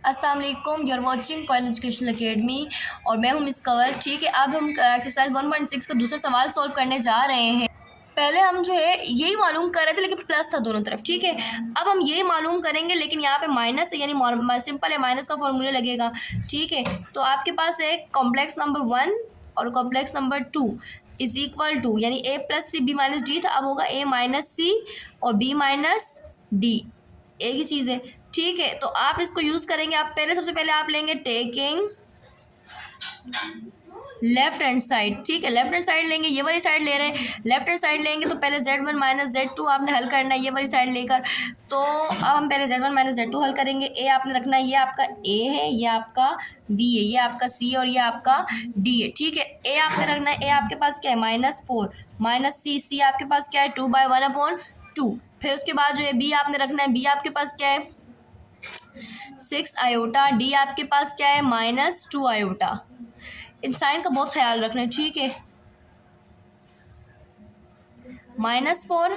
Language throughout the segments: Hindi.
अस्सलाम वालेकुम, you are watching Coil education academy और मैं हूं मिस कंवल। ठीक है, अब हम एक्सरसाइज 1.6 का दूसरा सवाल सॉल्व करने जा रहे हैं। पहले हम जो है यही मालूम कर रहे थे लेकिन प्लस था दोनों तरफ। ठीक है, अब हम यही मालूम करेंगे लेकिन यहाँ पे माइनस है, यानी सिंपल है, माइनस का फॉर्मूला लगेगा। ठीक है, तो आपके पास है कॉम्प्लेक्स नंबर 1 और complex number 2 is equal to, यानी A plus C B minus D था, अब होगा ए माइनस सी और बी माइनस डी, एक ही चीज़ है। ठीक है, तो आप इसको यूज़ करेंगे। आप पहले सबसे पहले आप लेंगे टेकिंग लेफ्ट हैंड साइड। ठीक है, लेफ्ट हैंड साइड लेंगे, ये वाली साइड ले रहे हैं। लेफ्ट हैंड साइड लेंगे तो पहले z1 माइनस z2 आपने हल करना है ये वाली साइड लेकर। तो अब हम पहले z1 माइनस z2 हल करेंगे। ए आपने रखना है, ये आपका a है, ये आपका b है, ये आपका c और ये आपका d है। ठीक है, a आपने रखना है, a आपके पास क्या है -4 माइनस c आपके पास क्या है 2/1/2। फिर उसके बाद जो है b आपने रखना है, b आपके पास क्या है 6 आयोटा, डी आपके पास क्या है -2 आयोटा। इन साइन का बहुत ख्याल रखना है। ठीक है, -4,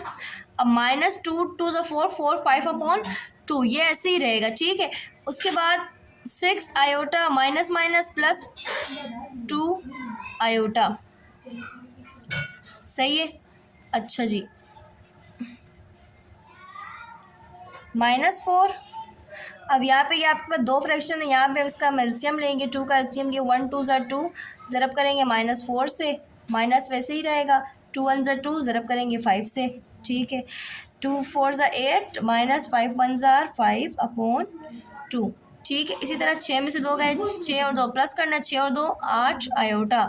अब -2 2 ज़ा 4 4 5/2, ये ऐसे ही रहेगा। ठीक है, उसके बाद 6 iota minus minus plus 2 iota, सही है। अच्छा जी, -4, अब यहाँ पे ये आपके पास दो फ्रैक्शन है, यहाँ पे इसका एलसीएम लेंगे, 2 का एलसीएम लिए 1 2 ज़ा 2, ज़रब करेंगे -4 से, माइनस वैसे ही रहेगा, 2 1 ज़ा 2, ज़रब करेंगे 5 से। ठीक है, 2 4 ज़ा 8 -5 1 ज़ा 5/2। ठीक है, इसी तरह 6 में से 2 गए, 6 और 2 प्लस करना, 6 और 2 8 आयोटा,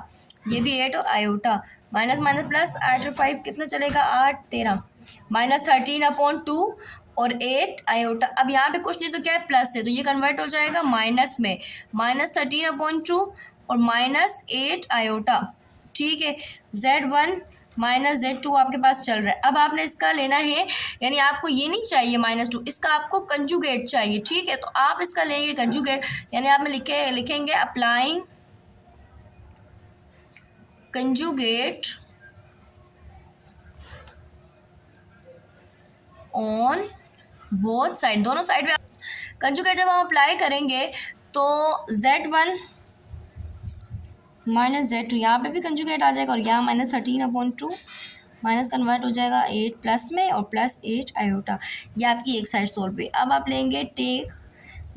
ये भी 8 और आयोटा, माइनस माइनस प्लस 8 और 5 कितना चलेगा 8 13, -13/2 और 8 आयोटा। अब यहाँ पे कुछ नहीं तो क्या है प्लस है, तो ये कन्वर्ट हो जाएगा माइनस में, -13/2 और -8 आयोटा। ठीक है, z1 माइनस z2 आपके पास चल रहा है। अब आपने इसका लेना है, यानी आपको ये नहीं चाहिए -2, इसका आपको कंजुगेट चाहिए। ठीक है, तो आप इसका लेंगे कंजुगेट, यानी आप में लिखेंगे applying conjugate on both side, दोनों साइड पे कंजुगेट जब हम अप्लाई करेंगे तो z1 माइनस z2, यहाँ पे भी कंजुगेट आ जाएगा और यहाँ -13/2 माइनस कन्वर्ट हो जाएगा 8 प्लस में और +8 आयोटा। ये आपकी एक साइड सोल्व हुई। अब आप लेंगे टेक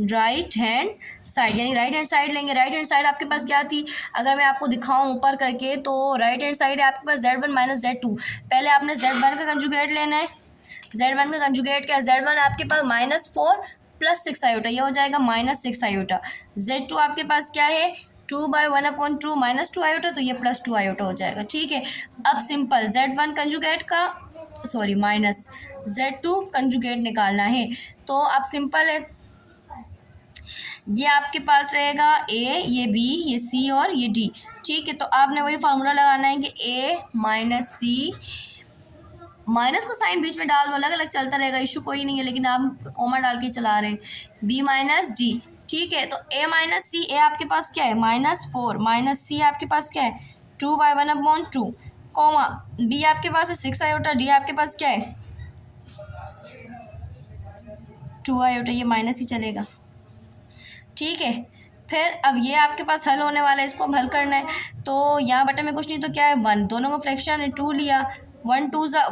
राइट हैंड साइड, यानी राइट हैंड साइड लेंगे। राइट हैंड साइड आपके पास क्या थी, अगर मैं आपको दिखाऊं ऊपर करके, तो राइट हैंड साइड है आपके पास z1 माइनस z2। पहले आपने z1 का कंजुगेट लेना है, z1 का कंजुगेट क्या है, z1 आपके पास -4 + 6 आयोटा, ये हो जाएगा -6 आयोटा। z2 आपके पास क्या है 2/1/2 -2 आयोटा, तो ये +2 आयोटा हो जाएगा। ठीक है, अब सिंपल z1 कंजुगेट का माइनस z2 कंजुगेट निकालना है, तो अब सिंपल है, ये आपके पास रहेगा a, ये b, ये c और ये d। ठीक है, तो आपने वही फार्मूला लगाना है कि a माइनस सी, माइनस का साइन बीच में डाल दो, अलग अलग चलता रहेगा, इशू कोई नहीं है, लेकिन आप कॉमा डाल के चला रहे हैं, b माइनस डी। ठीक है, तो a माइनस सी, ए आपके पास क्या है -4 माइनस सी आपके पास क्या है 2/1/2, कॉमा b आपके पास है 6 आयोटा, d आपके पास क्या है 2 आयोटा, ये माइनस ही चलेगा। ठीक है, फिर अब ये आपके पास हल होने वाला है, इसको अब हल करना है। तो यहाँ बटे में कुछ नहीं तो क्या है 1, दोनों का फ्रैक्शन है 2 लिया, 1 2 ज़ा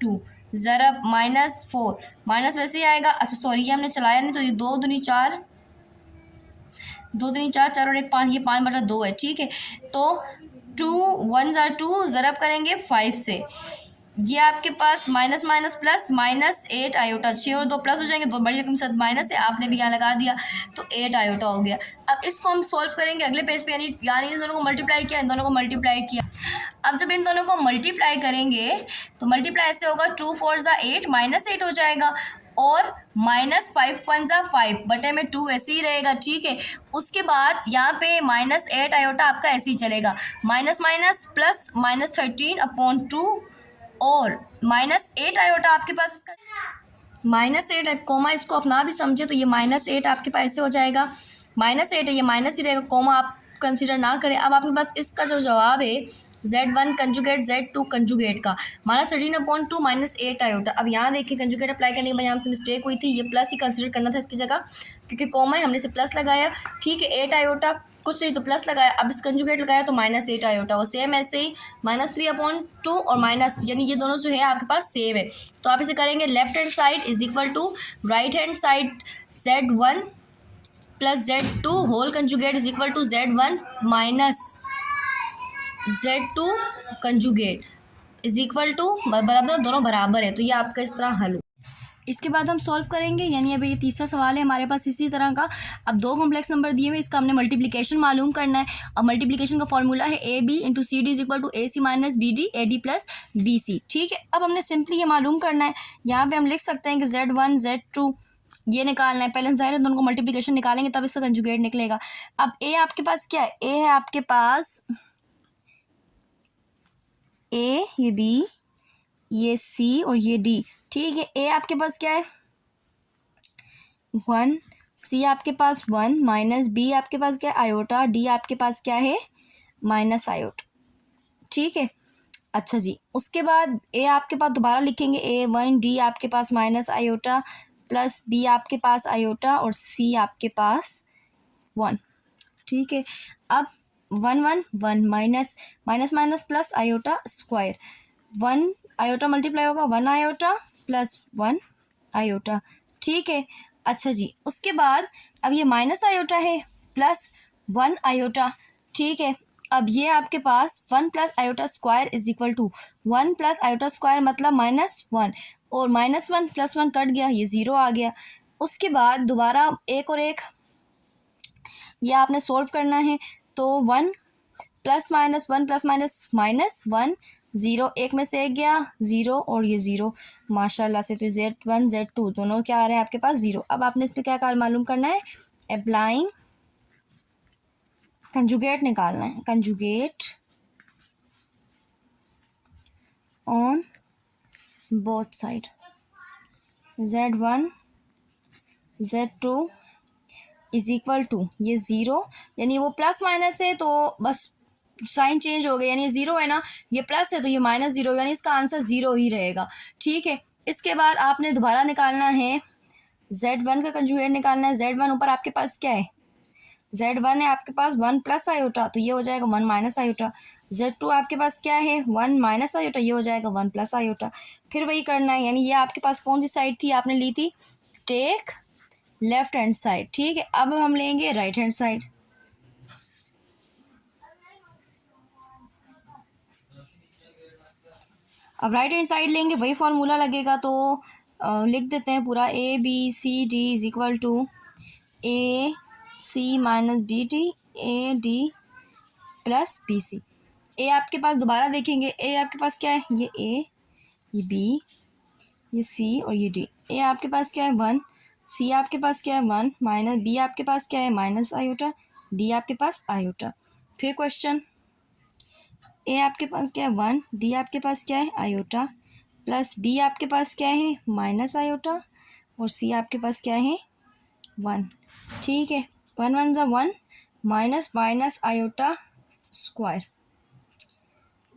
2, ज़रब -4, माइनस वैसे ही आएगा। अच्छा सॉरी, ये हमने चलाया नहीं, तो ये 2 दूनी 4, 2 दूनी 4, 4 और 1 5, ये 5/2 है। ठीक है, तो 2 1 ज़ा 2, ज़रब करेंगे 5 से, ये आपके पास माइनस माइनस प्लस -8 आयोटा, 6 और 2 प्लस हो जाएंगे, 2 बड़ी रकम के साथ माइनस है, आपने भी यहाँ लगा दिया, तो 8 आयोटा हो गया। अब इसको हम सॉल्व करेंगे अगले पेज पे, यानी इन दोनों को मल्टीप्लाई किया, इन दोनों को मल्टीप्लाई किया। अब जब इन दोनों को मल्टीप्लाई करेंगे तो मल्टीप्लाई ऐसे होगा, 2 4 ज़ा 8 -8 हो जाएगा, और -5 1 ज़ा 5 बटे में 2 ऐसे ही रहेगा। ठीक है, उसके बाद यहाँ पे -8 आयोटा आपका ऐसे ही चलेगा, माइनस माइनस प्लस -13/2 और -8 आयोटा आपके पास, इसका -8 कोमा, इसको अपना भी समझे तो ये -8 आपके पास ऐसे हो जाएगा, -8 है, ये माइनस ही रहेगा, कोमा आप कंसीडर ना करें। अब आपके पास इसका जो जवाब है Z1 कंजुगेट Z2 कंजुगेट का -13/2 -8 आयोटा। अब यहाँ देखिए कंजुगेट अप्लाई करने के बाद यहाँ से मिस्टेक हुई थी, ये प्लस ही कंसिडर करना था इसकी जगह, क्योंकि कॉमा है हमने इसे प्लस लगाया। ठीक है, 8 आयोटा कुछ नहीं तो प्लस लगाया, अब इस कंजुगेट लगाया तो -8 आयोटा, और सेम ऐसे ही -3/2 और माइनस, यानी ये दोनों जो है आपके पास सेम है। तो आप इसे करेंगे left hand side is equal to right hand side Z1 plus Z2 whole conjugate is equal to Z1 minus Z2 conjugate is equal to बराबर, दोनों बराबर है, तो ये आपका इस तरह हल हो। इसके बाद हम सॉल्व करेंगे, यानी अभी ये तीसरा सवाल है हमारे पास इसी तरह का। अब दो कॉम्प्लेक्स नंबर दिए हुए, इसका हमने मल्टीप्लिकेशन मालूम करना है। अब मल्टीप्लिकेशन का फॉर्मूला है AB into C D is equal to AC minus BD AD plus BC। ठीक है, अब हमने सिंपली ये मालूम करना है। यहाँ पे हम लिख सकते हैं कि Z1 Z2 ये निकालना है। पहले ज़ाहिर है दोनों को मल्टीप्लिकेशन निकालेंगे तब इसका कंजुगेट निकलेगा। अब A आपके पास क्या है, A है आपके पास A, ये B, ये C और ये D। ठीक है, A आपके पास क्या है 1, C आपके पास 1 माइनस B आपके पास क्या है आयोटा, D आपके पास क्या है माइनस आयोटा। ठीक है, अच्छा जी, उसके बाद A आपके पास दोबारा लिखेंगे A1, D आपके पास माइनस आयोटा प्लस B आपके पास आयोटा और C आपके पास 1। ठीक है, अब 1 1 1 minus minus minus plus iota square, 1 iota multiply होगा 1 आयोटा प्लस 1 आयोटा। ठीक है, अच्छा जी, उसके बाद अब ये माइनस आयोटा है प्लस 1 आयोटा। ठीक है, अब ये आपके पास 1 plus iota square is equal to 1 plus iota square मतलब -1, और -1 + 1 कट गया, ये 0 आ गया। उसके बाद दोबारा एक और एक ये आपने सोल्व करना है, तो 1 प्लस माइनस 1 प्लस माइनस -1 0, एक में से एक गया 0 और ये 0 माशाल्लाह से, तो Z1 Z2 दोनों क्या आ रहे हैं आपके पास 0। अब आपने इस पर क्या काल मालूम करना है, अप्लाइंग कंजुगेट निकालना है, conjugate on both side Z1 Z2 is equal to ये 0, यानी वो प्लस माइनस है तो बस साइन चेंज हो गया, यानी 0 है ना, ये प्लस है तो ये -0, यानी इसका आंसर 0 ही रहेगा। ठीक है, इसके बाद आपने दोबारा निकालना है Z1 का कंजुगेट निकालना है। Z1 ऊपर आपके पास क्या है, Z1 है आपके पास 1 प्लस आयोटा, तो ये हो जाएगा 1 माइनस आयोटा। Z2 आपके पास क्या है 1 माइनस आयोटा, ये हो जाएगा 1 प्लस आयोटा। फिर वही करना है, यानी ये आपके पास कौन सी साइड थी, आपने ली थी टेक लेफ्ट हैंड साइड। ठीक है, अब हम लेंगे राइट हैंड साइड। अब राइट हैंड साइड लेंगे, वही फार्मूला लगेगा, तो लिख देते हैं पूरा ABCD is equal to AC minus BD AD plus BC। A आपके पास दोबारा देखेंगे, A आपके पास क्या है, ये A, ये B, ये C और ये D। A आपके पास क्या है 1, C आपके पास क्या है 1 माइनस B आपके पास क्या है माइनस आयोटा, D आपके पास आयोटा। फिर क्वेश्चन, A आपके पास क्या है 1, D आपके पास क्या है आयोटा प्लस B आपके पास क्या है माइनस आयोटा और C आपके पास क्या है 1। ठीक है, 1 1 ज़ा 1 minus minus iota square,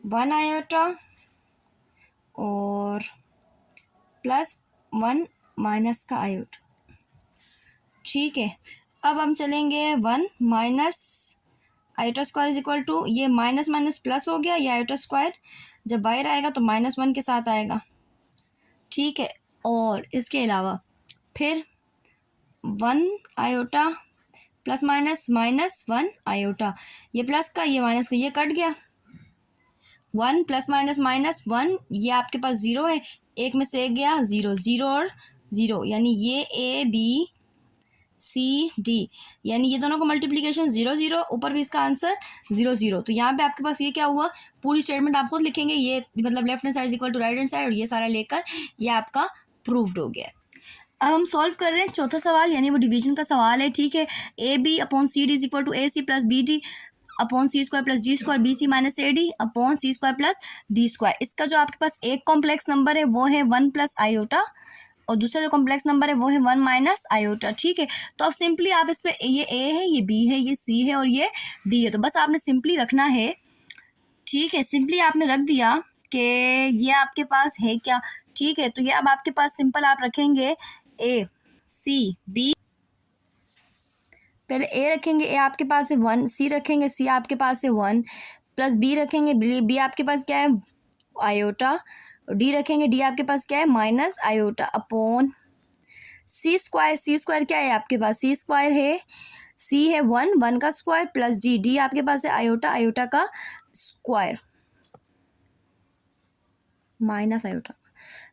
1 iota और प्लस 1 माइनस का आयोटा। ठीक है, अब हम चलेंगे 1 minus iota square is equal to, ये माइनस माइनस प्लस हो गया, ये आयोटा स्क्वायर जब बाहर आएगा तो -1 के साथ आएगा। ठीक है, और इसके अलावा फिर 1 आयोटा प्लस माइनस -1 आयोटा, ये प्लस का ये माइनस का ये कट गया, 1 प्लस माइनस -1, ये आपके पास 0 है, एक में से एक गया 0 0 और 0, यानी ये ABCD, यानी ये दोनों को मल्टीप्लिकेशन 0 0, ऊपर भी इसका आंसर 0 0। तो यहाँ पे आपके पास ये क्या हुआ, पूरी स्टेटमेंट आप खुद लिखेंगे, ये मतलब left hand side equal to right hand side, और ये सारा लेकर ये आपका प्रूव्ड हो गया। अब हम सॉल्व कर रहे हैं चौथा सवाल, यानी वो डिवीजन का सवाल है। ठीक है, AB/CD is equal to AC plus BD upon C square plus D square BC minus AD upon C square plus D square. इसका जो आपके पास एक कॉम्प्लेक्स नंबर है वो है 1 प्लस आयोटा, और दूसरा जो कॉम्प्लेक्स नंबर है वो है 1 माइनस आयोटा। ठीक है, तो अब सिंपली आप इस पर ये A है, ये B है, ये C है और ये D है, तो बस आपने सिंपली रखना है। ठीक है, सिंपली आपने रख दिया कि ये आपके पास है क्या। ठीक है, तो ये अब आपके पास सिंपल आप रखेंगे ए सी बी, पहले ए रखेंगे, ए आपके पास है 1, सी रखेंगे, सी आपके पास है 1, प्लस बी रखेंगे, बी आपके पास क्या है आयोटा, डी रखेंगे, डी आपके पास क्या है minus iota upon C square. सी स्क्वायर क्या है आपके पास, सी स्क्वायर है, सी है 1, 1 का स्क्वायर प्लस डी, डी आपके पास है आयोटा, आयोटा का स्क्वायर माइनस आयोटा।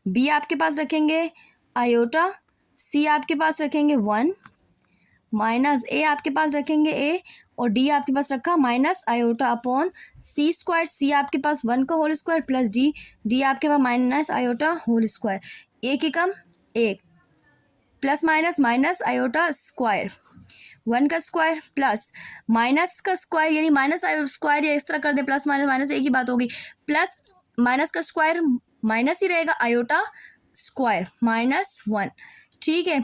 बी आपके पास रखेंगे आयोटा, सी आपके पास रखेंगे 1 माइनस ए आपके पास रखेंगे ए, और डी आपके पास रखा minus iota upon C square, C आपके पास 1 का whole square plus D, D आपके पास माइनस आयोटा होल स्क्वायर, एक ही कम एक, plus minus minus iota square, 1 का स्क्वायर प्लस माइनस का स्क्वायर, यानी माइनस स्क्वायर या इस तरह कर दे, प्लस माइनस माइनस एक ही बात होगी, प्लस माइनस का स्क्वायर माइनस ही रहेगा आयोटा स्क्वायर -1। ठीक है,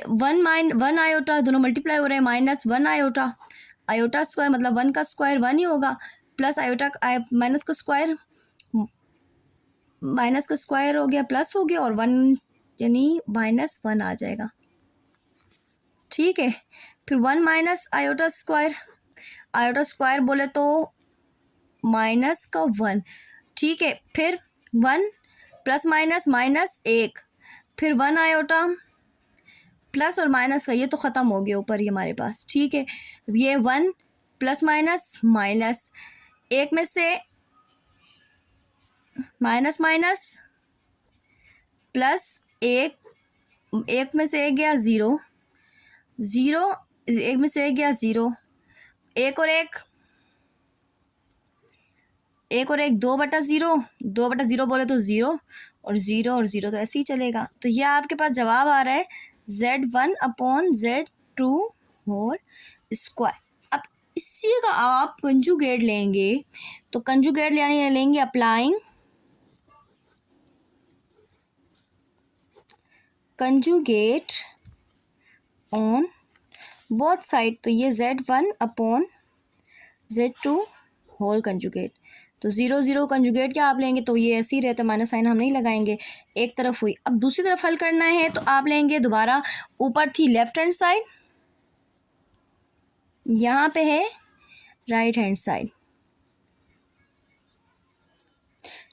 वन आयोटा दोनों मल्टीप्लाई हो रहे हैं, -1 आयोटा, आयोटा स्क्वायर मतलब 1 का स्क्वायर 1 ही होगा, प्लस आयोटा माइनस का स्क्वायर, माइनस का स्क्वायर हो गया प्लस हो गया, और 1 यानी -1 आ जाएगा। ठीक है, फिर 1 माइनस आयोटा स्क्वायर बोले तो माइनस का 1। ठीक है, फिर 1 प्लस माइनस -1, फिर 1 आयोटा प्लस और माइनस का ये तो ख़त्म हो गया ऊपर ही हमारे पास। ठीक है, ये 1 प्लस माइनस माइनस, एक में से माइनस माइनस प्लस एक, एक में से एक गया 0, 0 एक में से एक गया 0, एक और एक 2/0, 2/0 बोले तो 0 और 0 और 0 तो ऐसे ही चलेगा। तो यह आपके पास जवाब आ रहा है Z1/Z2 होल स्क्वायर। अब इसी का आप कंजुगेट लेंगे, तो कंजुगेट लेंगे applying conjugate on both side, तो ये Z1/Z2 होल कंजुगेट, तो 0 0 कंजुगेट क्या आप लेंगे, तो ये ऐसे ही रहता है, माइनस साइन हम नहीं लगाएंगे, एक तरफ हुई। अब दूसरी तरफ हल करना है तो आप लेंगे दोबारा, ऊपर थी लेफ्ट हैंड साइड, यहाँ पे है राइट हैंड साइड।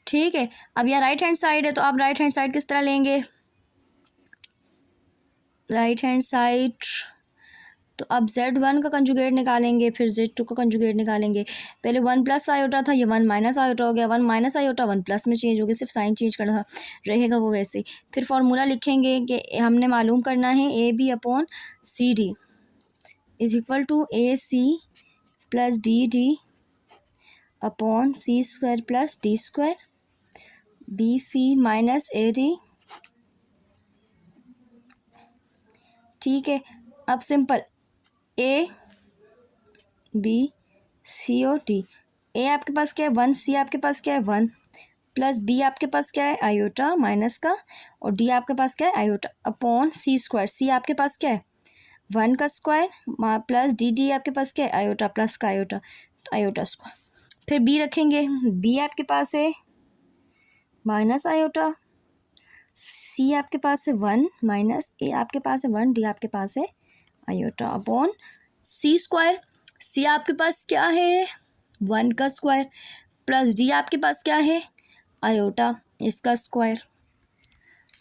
ठीक है, अब यह राइट हैंड साइड है, तो आप राइट हैंड साइड किस तरह लेंगे, राइट हैंड साइड, तो अब Z1 का कंजुगेट निकालेंगे, फिर Z2 का कंजुगेट निकालेंगे। पहले 1 प्लस आयोटा था, ये 1 माइनस आयोटा हो गया, 1 माइनस आयोटा 1 प्लस में चेंज हो गया, सिर्फ साइन चेंज करना रहेगा वो वैसे। फिर फॉर्मूला लिखेंगे कि हमने मालूम करना है AB/CD is equal to AC plus BD upon C² plus D², BC minus AD। ठीक है, अब सिंपल A B C और D, ए आपके पास क्या है 1, सी आपके पास क्या है 1, प्लस बी आपके पास क्या है आयोटा माइनस का, और डी आपके पास क्या है आयोटा अपॉन C², सी आपके पास क्या है 1 का स्क्वायर प्लस डी आपके पास क्या है आयोटा प्लस का आयोटा, तो आयोटा स्क्वायर। फिर बी रखेंगे, बी आपके पास है माइनस आयोटा, सी आपके पास है 1 माइनस, ए आपके पास है 1, डी आपके पास है आयोटा अपॉन C², सी आपके पास क्या है 1 का स्क्वायर प्लस डी आपके पास क्या है आयोटा इसका स्क्वायर।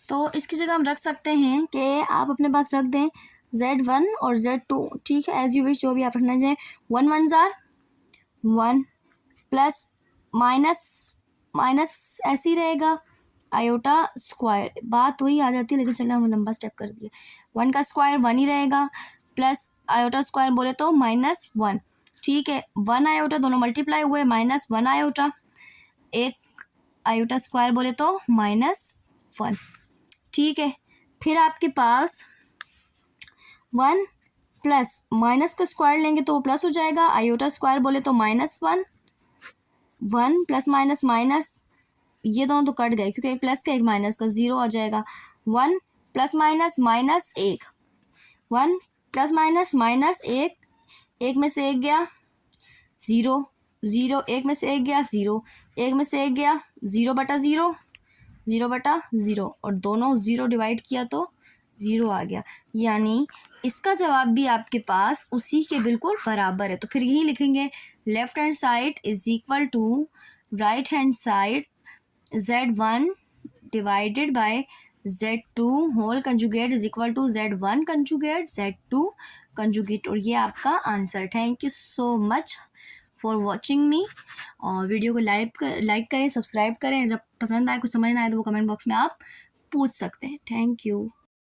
तो इसकी जगह हम रख सकते हैं कि आप अपने पास रख दें Z1 और Z2, ठीक है, एज यू विश, जो भी आप रखना चाहें। 1 1 जार 1 प्लस माइनस माइनस ऐसे ही रहेगा आयोटा स्क्वायर, बात वही आ जाती है, लेकिन चलो हम लंबा स्टेप कर दिया। 1 का स्क्वायर 1 ही रहेगा, प्लस आयोटा स्क्वायर बोले तो -1। ठीक है, 1 आयोटा दोनों मल्टीप्लाई हुए, -1 आयोटा, एक आयोटा स्क्वायर बोले तो -1। ठीक है, फिर आपके पास 1 प्लस माइनस का स्क्वायर लेंगे तो वो प्लस हो जाएगा, आयोटा स्क्वायर बोले तो -1, 1 प्लस माइनस माइनस, ये दोनों तो कट गए क्योंकि एक प्लस का एक माइनस का, 0 आ जाएगा। 1 प्लस माइनस -1, 1 प्लस माइनस -1, एक में से एक गया 0, ज़ीरो, एक में से एक गया ज़ीरो, एक में से एक गया ज़ीरो बटा ज़ीरो, ज़ीरो बटा ज़ीरो, और दोनों ज़ीरो डिवाइड किया तो ज़ीरो आ गया। यानी इसका जवाब भी आपके पास उसी के बिल्कुल बराबर है। तो फिर यही लिखेंगे, left hand side is equal to right hand side Z1 divided by Z2 whole conjugate is equal to Z1 conjugate Z2 conjugate. और ये आपका answer. Thank you so much for watching me. और वीडियो को लाइक करें, सब्सक्राइब करें। जब पसंद आए, कुछ समझ ना आए तो वो कमेंट बॉक्स में आप पूछ सकते हैं। Thank you.